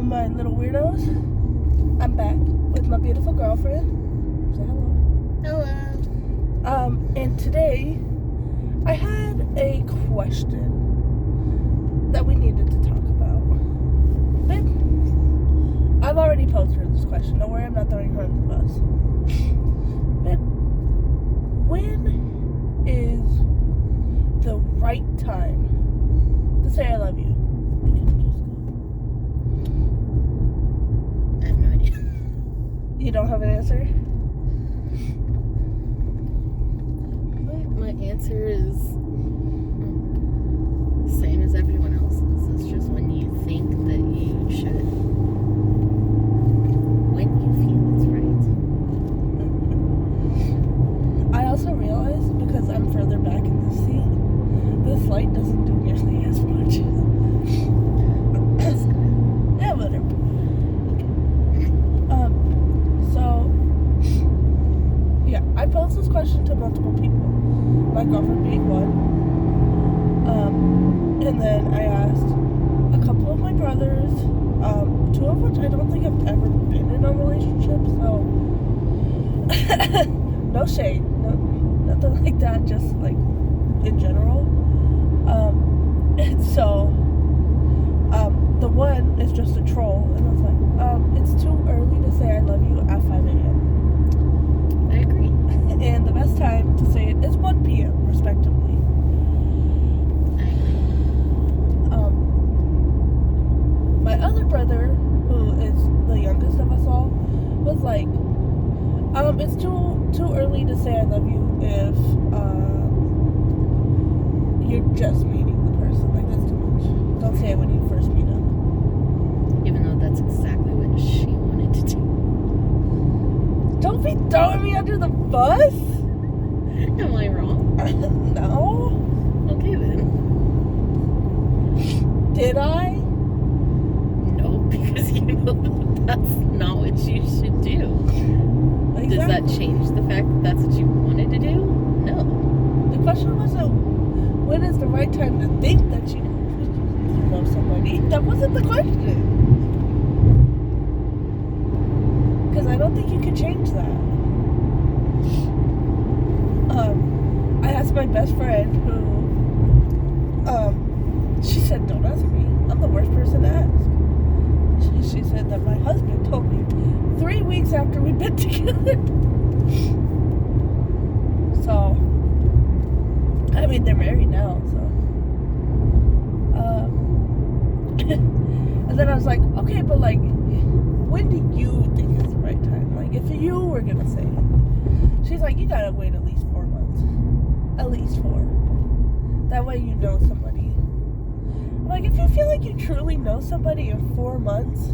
my little weirdos. I'm back with my beautiful girlfriend. Say hello. Hello. And today I had a question that we needed to talk about. Babe, I've already posed her this question. Don't worry, I'm not throwing her under the bus. Babe, when is the right time to say I love you? I have no idea. You don't have an answer? My answer is same as everyone else's. It's just when you think that you should. When you feel it's right. I also realized, because I'm further back in the seat, this light doesn't do nearly as much. Yeah, whatever. So, yeah, I posed this question to multiple people, my girlfriend being one. And then I asked a couple of my brothers, two of which I don't think have ever been in a relationship, so no shade, nothing like that, just like in general. And so the one is just a troll, and I was like, it's too early to say I love you at 5 a.m. I agree. And the best time to say it is 1 p.m. respectively. My other brother, who is the youngest of us all, was like, it's too early to say I love you if you're just meeting the person. Like, that's too much. Don't say it when you first meet them. Even though that's exactly what she wanted to do. Don't be throwing me under the bus! Am I wrong? No. Okay then. Did I? No, because you know that's not what you should do. Exactly. Does that change the fact that that's what you wanted to do? No. The question wasn't when is the right time to think that you love somebody. That wasn't the question. Because I don't think you can change that. I asked my best friend who, she said, don't ask me. I'm the worst person to ask. She said that my husband told me 3 weeks after we'd been together. So, I mean, they're married now, so. And then I was like, okay, but like, when do you think is the right time? Like, if you were gonna say it. She's like, you gotta wait at least 4 months. At least 4. That way you know somebody. Like, if you feel like you truly know somebody in 4 months,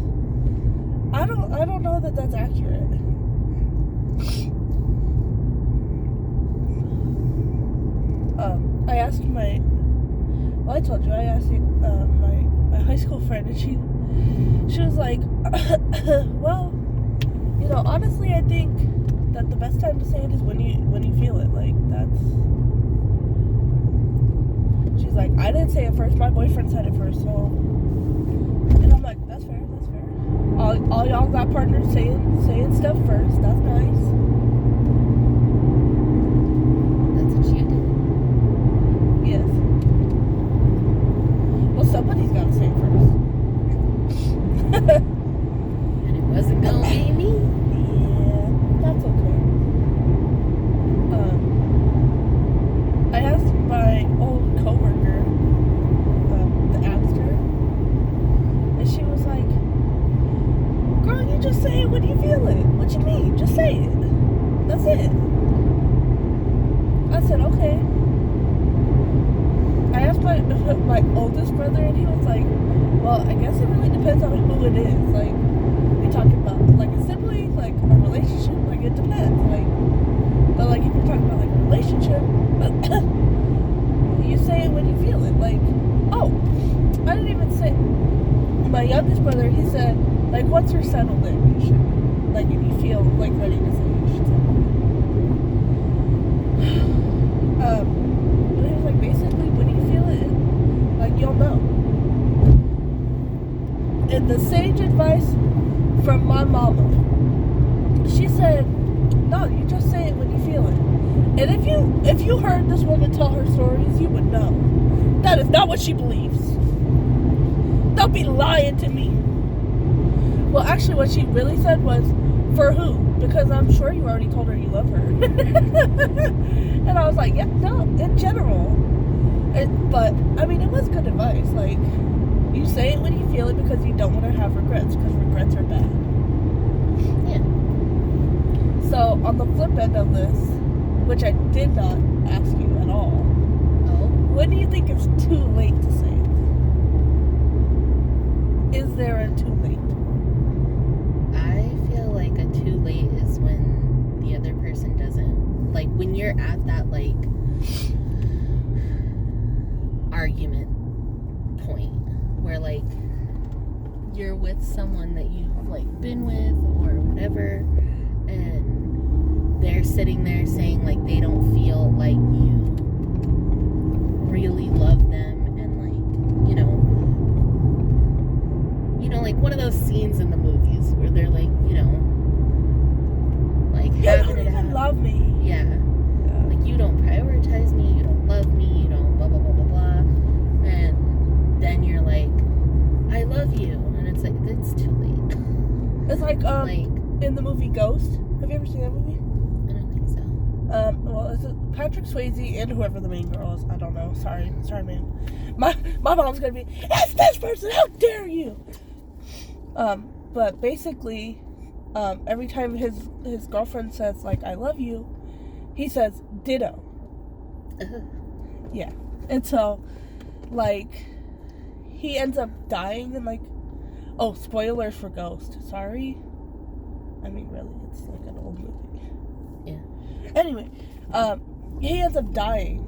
I don't know that that's accurate. I asked I told you, I asked my high school friend, and she was like, well, you know, honestly, I think that the best time to say it is when you feel it. Like, she's like, I didn't say it first, my boyfriend said it first, so. And I'm like, that's fair. All y'all got partners saying stuff first. That's nice. That's what you did. Yes. Well, somebody's got to say it first. And it wasn't gonna be me. Yeah, that's okay. I asked my old coworker, the Amster, and she was like, girl, you just say it when you feel it. What you mean? Just say it. That's it. I said, okay. I asked my oldest brother, and he was like, well, I guess it really depends on who it is. Like, we talking about like a sibling, like a relationship, like it depends. Like, but like if you're talking about like a relationship, you say it when you feel it. Like, oh, I didn't even say. My youngest brother, he said, like, once you're settled in, you should, like, if you feel like ready to say it, you should say it. But he was like, basically, when you feel it, like, you'll know. And the sage advice advice from my mama. She said, no, you just say it when you feel it. And if you heard this woman tell her stories, you would know that is not what she believes. Don't be lying to me. Well, actually, what she really said was, for who? Because I'm sure you already told her you love her. And I was like, yeah, no, in general. But, I mean, it was good advice. Like, you say it when you feel it because you don't want to have regrets, because regrets are bad. Yeah. So, on the flip end of this, which I did not ask you at all, Oh. when do you think it's too late to say it? Is there a too late? I feel like a too late is when the other person doesn't. Like, when you're at that, like, argument point where, like, you're with someone that you've, like, been with or whatever, and they're sitting there saying, like, they don't feel like you really love them, and, like, like one of those scenes in the movies where they're, like, like, You having don't it even out. love me. Yeah. Like, you don't prioritize me, you don't love me, you don't blah, blah, blah, blah, blah. And then you're like, I love you. And it's like, it's too late. It's like, Like, in the movie Ghost. Have you ever seen that movie? I don't think so. Well, it's Patrick Swayze and whoever the main girl is. I don't know. Sorry, man. My mom's gonna be, it's this person, how dare you? But basically, every time his girlfriend says, like, I love you, he says, ditto. Yeah. And so, like, he ends up dying and, like, oh, spoilers for Ghost. Sorry. I mean, really, it's like an old movie. Yeah. Anyway, he ends up dying.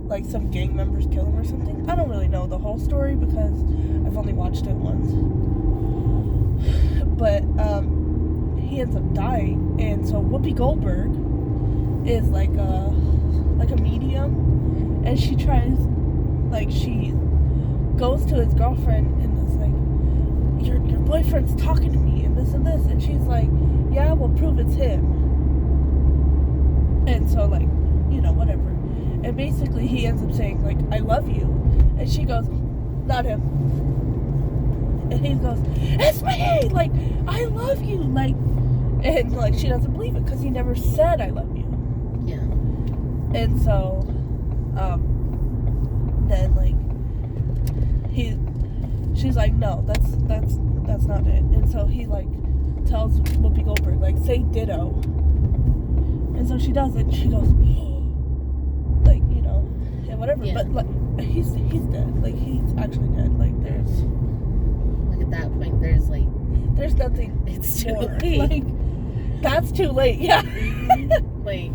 Like, some gang members kill him or something. I don't really know the whole story because I've only watched it once. But, he ends up dying. And so Whoopi Goldberg is like a medium. And she tries, like, she goes to his girlfriend and is like, your boyfriend's talking to me and this. And she's like, yeah, we'll prove it's him. And so, like, whatever. And basically he ends up saying, like, I love you. And she goes, not him. And he goes, it's me! Like, I love you! Like, and, like, she doesn't believe it because he never said I love you. Yeah. And so, then, like, she's like, no, that's not it. And so he, like, tells Whoopi Goldberg, like, say ditto. And so she does it, and she goes, like, and whatever. Yeah. But, like, he's dead. Like, he's actually dead. Like, there's Like, at that point, there's nothing. It's too more. late. Like, that's too late. Yeah. Like,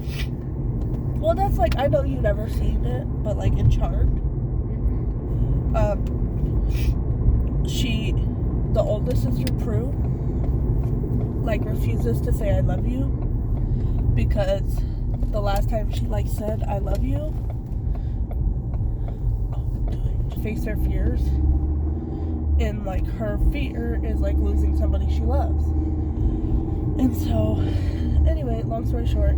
well, that's like, I know you've never seen it, but, like, in Charmed, the oldest sister, Prue, like, refuses to say I love you because the last time she, like, said I love you, to face her fears, and, like, her fear is, like, losing somebody she loves. And so, anyway, long story short,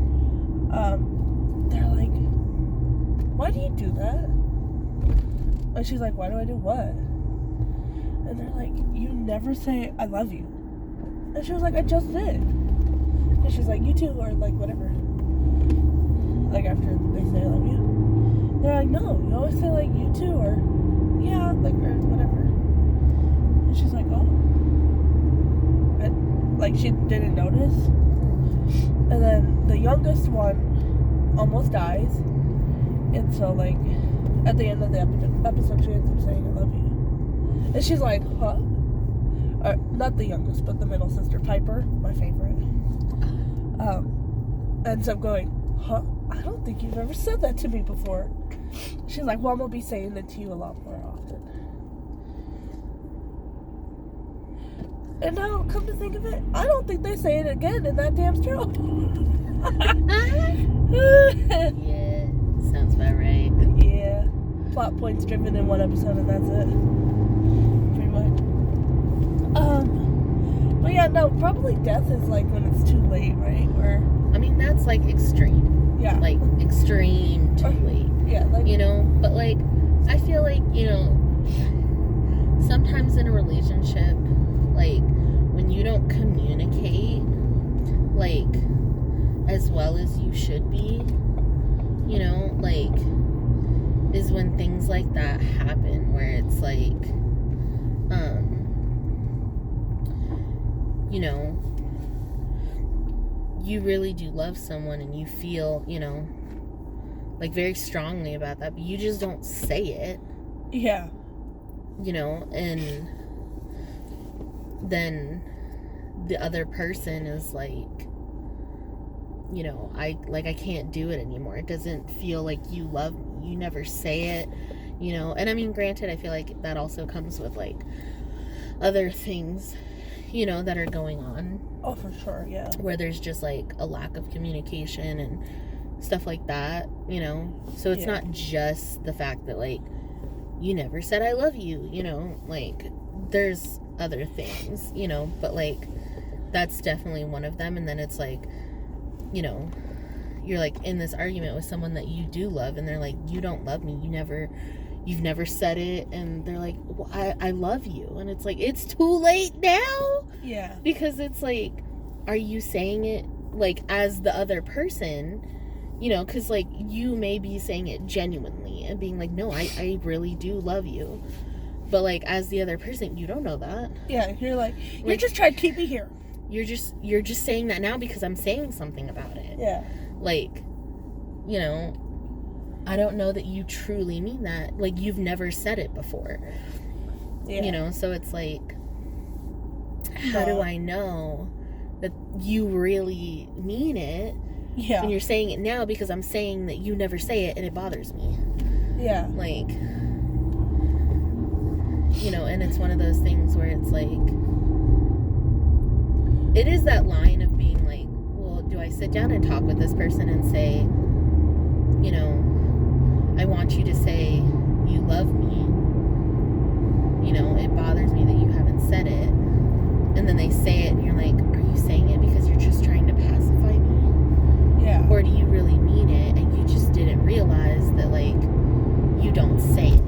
they're like, why do you do that? And she's like, why do I do what? And they're like, you never say I love you. And she was like, I just did. And she's like, you too, or like whatever. Like, after they say I love you. They're like, no, you always say like you too, or yeah, like, or whatever. And she's like, oh. And, like, she didn't notice. And then the youngest one almost dies. And so, like, at the end of the episode, she ends up saying, I love you. And she's like, huh? Not the youngest, but the middle sister, Piper, my favorite. Ends up going, huh? I don't think you've ever said that to me before. She's like, well, I'm going to be saying it to you a lot more often. And now, come to think of it, I don't think they say it again in that damn show. yeah, sounds about right. Yeah. Plot points driven in one episode, and that's it. Pretty much. But yeah, no, probably death is like when it's too late, right? Or I mean, that's like extreme. yeah, Like extreme too late. yeah, like You know? But like, I feel like, you know, sometimes in a relationship, like, when you don't communicate, like, as well as you should be, you know, like, is when things like that happen, where it's like, you know, you really do love someone and you feel, you know, like very strongly about that, but you just don't say it. yeah, You know, and then the other person is like, you know, I can't do it anymore. It doesn't feel like you love me. You never say it, you know. And I mean, granted, I feel like that also comes with like other things, you know, that are going on. oh for sure, yeah, Where there's just like a lack of communication and stuff like that, you know. So it's not just the fact that like you never said I love you, you know, like there's other things, you know, but like that's definitely one of them. And then it's like, you know, you're like in this argument with someone that you do love and they're like, you don't love me, you've never said it, and they're like, well, I love you, and it's like, it's too late now. yeah, Because it's like, are you saying it like as the other person, you know, because like you may be saying it genuinely and being like, no, I really do love you, but like as the other person, you don't know that. yeah. You're like, you're just trying to keep me here. You're just saying that now because I'm saying something about it. Yeah, Like, you know, I don't know that you truly mean that. Like, you've never said it before. yeah. You know, so it's like, how do I know that you really mean it? Yeah, And you're saying it now because I'm saying that you never say it and it bothers me. yeah, Like, you know, and it's one of those things where it's like, it is that line of being like, well, do I sit down and talk with this person and say, you know, I want you to say you love me, you know, it bothers me that you haven't said it, and then they say it and you're like, are you saying it because you're just trying to pacify me? yeah, Or do you really mean it and you just didn't realize that, like, you don't say it,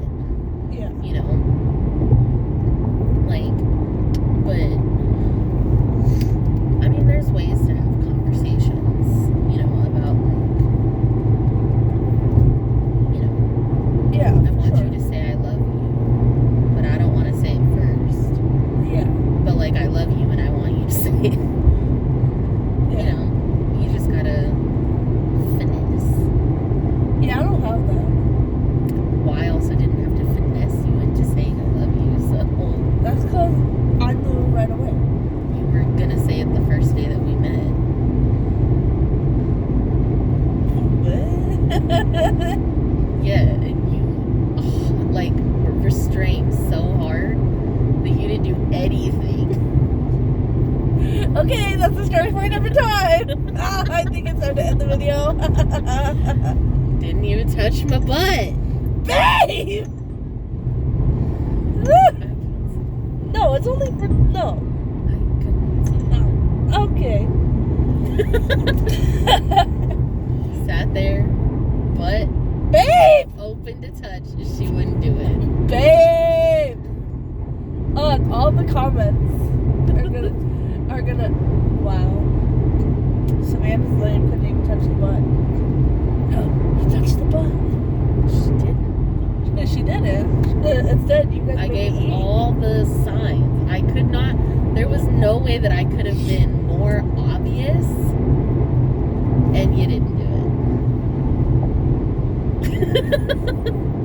yeah, you know? Like, but I mean, there's ways to have conversations, you know, about, like, you know, yeah. I want you to say I love you, but I don't want to say it first. Yeah, But, like, I love you and I want you to say it. yeah. You know, you just gotta finesse. Yeah, I don't have that. Well, I also didn't have to finesse you into saying I love you, so That's because I knew right away. you were gonna say it the first day that we met. What? Yeah, and you, like, were restrained so hard that you didn't do anything. Okay, that's the story for another time. I think it's time to end the video. Didn't even touch my butt. Babe! No, it's only for... No. Okay. Sat there, butt Babe! open to touch, and she wouldn't do it. Babe! All the comments are gonna... Wow. Savannah's lame, couldn't even touch the butt. No, he touched the butt. She didn't. She didn't. Instead, you guys I made gave me eat. all the signs. I could not. There was no way that I could have been more obvious, and you didn't do it.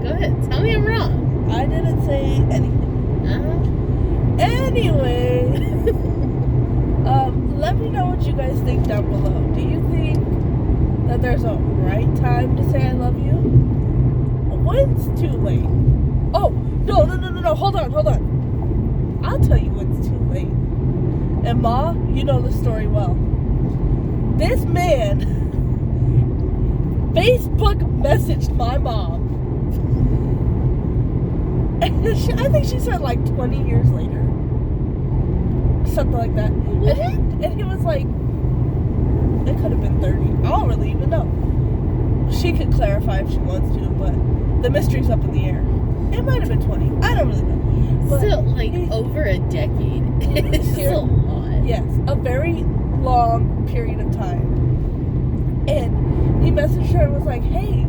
Go ahead. Tell me I'm wrong. I didn't say anything. Anyway, let me know what you guys think down below. Do you think that there's a right time to say I love you? When's too late? Oh, no, hold on. I'll tell you when's too late. And Ma, you know the story well. This man Facebook messaged my mom. And I think she said like 20 years later. something like that. What? And he was like, it could have been 30. I don't really even know. She could clarify if she wants to, but the mystery's up in the air. It might have been 20. I don't really know. But So, like, over a decade is a lot. yes, a very long period of time. And he messaged her and was like, hey,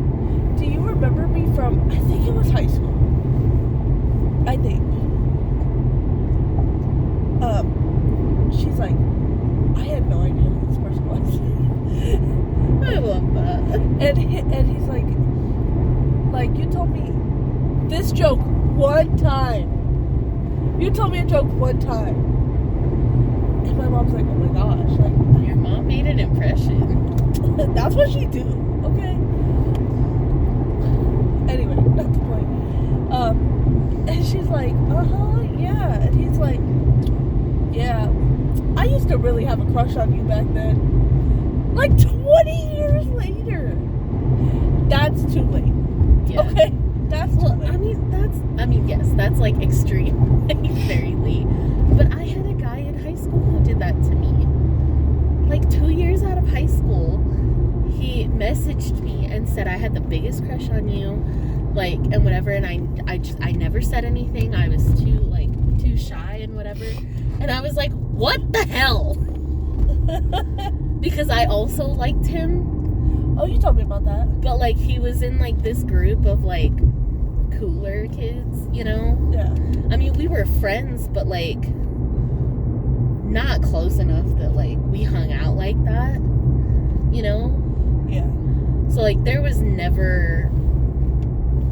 do you remember me from, I think it was high school. I think. She's like, I had no idea who this person was. I love that. And he's like, you told me this joke one time. You told me a joke one time. And my mom's like, oh my gosh, like, Your mom made an impression. that's what she do, okay? Anyway, not the point. And she's like, yeah. And he's like, yeah, I used to really have a crush on you back then. Like 20 years later. That's too late. Yeah. Okay? That's too Well, late. yes, that's like extreme, like very late. But I had a guy in high school who did that to me. Like 2 years out of high school, he messaged me and said I had the biggest crush on you, like, and whatever. And I never said anything. I was too shy and whatever. And I was like, what the hell? Because I also liked him. Oh, you told me about that. But, like, he was in, like, this group of, like, cooler kids, you know? Yeah. I mean, we were friends, but, like, not close enough that, like, we hung out like that, you know? Yeah. So, like, there was never...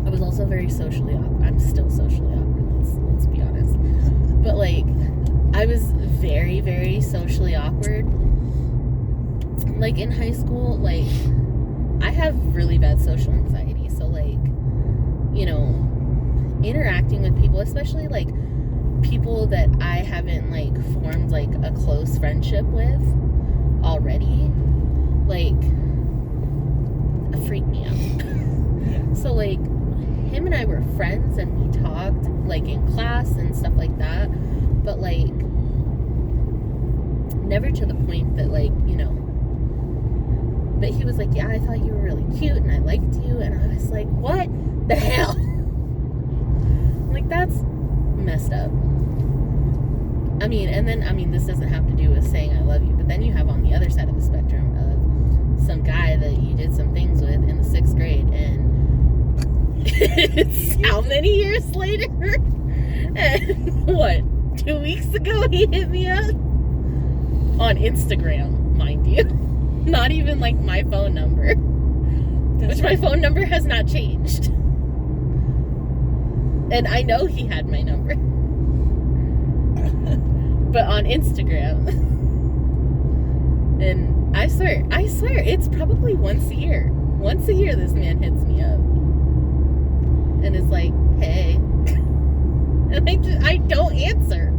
I was also very socially awkward. I'm still socially awkward, let's be honest. But, like, I was very, very socially awkward. Like, in high school, like... I have really bad social anxiety, so, like, you know, interacting with people, especially, like, people that I haven't, like, formed, like, a close friendship with already, like, freak me out. So, like, him and I were friends, and we talked, like, in class and stuff like that, but, like, never to the point that, like, you know, but he was like, yeah, I thought you were really cute and I liked you. And I was like, what the hell? Like, that's messed up. I mean, this doesn't have to do with saying I love you. But then you have on the other side of the spectrum of some guy that you did some things with in the 6th grade. And it's how many years later? And what? 2 weeks ago he hit me up? On Instagram, mind you. Not even, like, my phone number. Which my phone number has not changed. And I know he had my number. But on Instagram. And I swear, it's probably once a year. Once a year this man hits me up. And is like, hey. And I don't answer.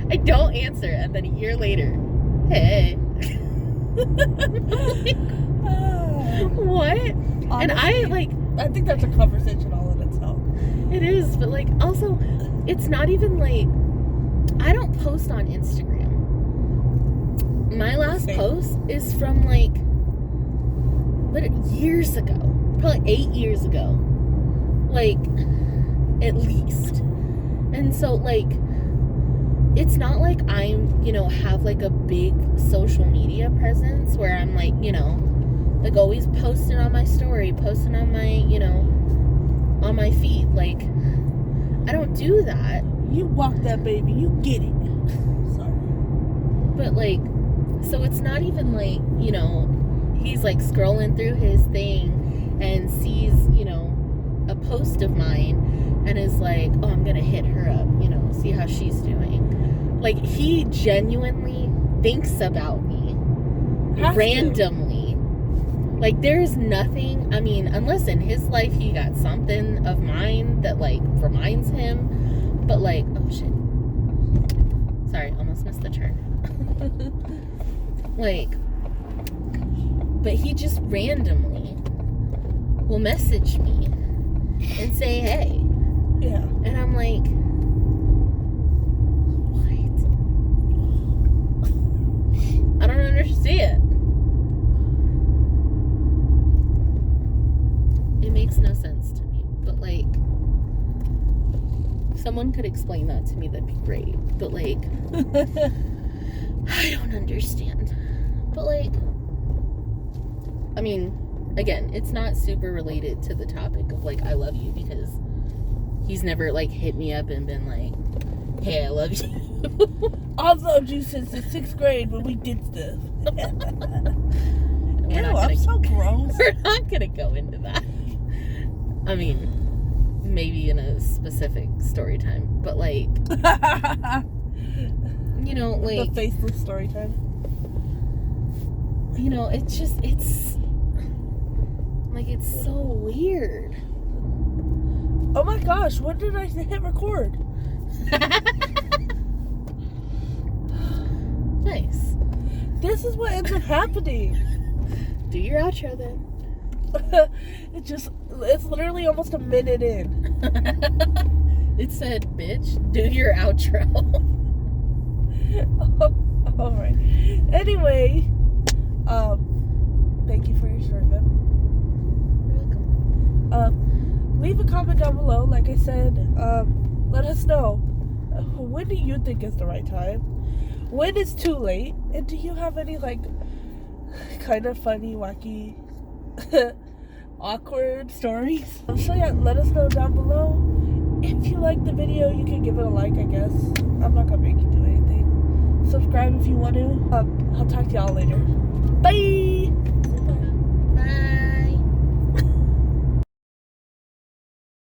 And then a year later, hey. Like, what? Honestly, and I think that's a conversation all in itself. It is, but, like, also, it's not even, like, I don't post on Instagram. My last post is from, like, years ago. Probably 8 years ago. Like, at least. And so, like, it's not like I'm, you know, have, like, a big social media presence where I'm, like, you know, like, always posting on my story, posting on my, you know, on my feed. Like, I don't do that. You walk that baby, you get it. Sorry. But, like, so it's not even, like, you know, he's, like, scrolling through his thing and sees, you know, a post of mine and is like, oh, I'm gonna hit her up, you know, see how she's doing. Like, he genuinely thinks about me randomly. Like, there's nothing, I mean, unless in his life he got something of mine that, like, reminds him. But, like, oh, shit. Sorry, almost missed the turn. Like, but he just randomly will message me and say, hey. Yeah. And I'm like, what? no sense to me. But like, if someone could explain that to me, that'd be great. But like, I don't understand. But like, I mean, again, it's not super related to the topic of like I love you, because he's never like hit me up and been like, hey, I love you. I've loved you since the 6th grade when we did stuff. Ew, not I'm so gross. We're not gonna go into that. I mean, maybe in a specific story time, but like, you know, like the faceless story time. You know, it's just, it's like, it's so weird. Oh my gosh, when did I hit record? Nice. This is what ends up happening. Do your outro then. It's literally almost a minute in. It said, bitch, do your outro. Alright. Anyway, thank you for your service. You're welcome. Leave a comment down below. Like I said, let us know. When do you think is the right time? When is too late? And do you have any, like, kind of funny, wacky, awkward stories? So yeah, let us know down below. If you like the video, you can give it a like, I guess. I'm not gonna make you do anything. Subscribe if you want to. I'll talk to y'all later. Bye! Bye.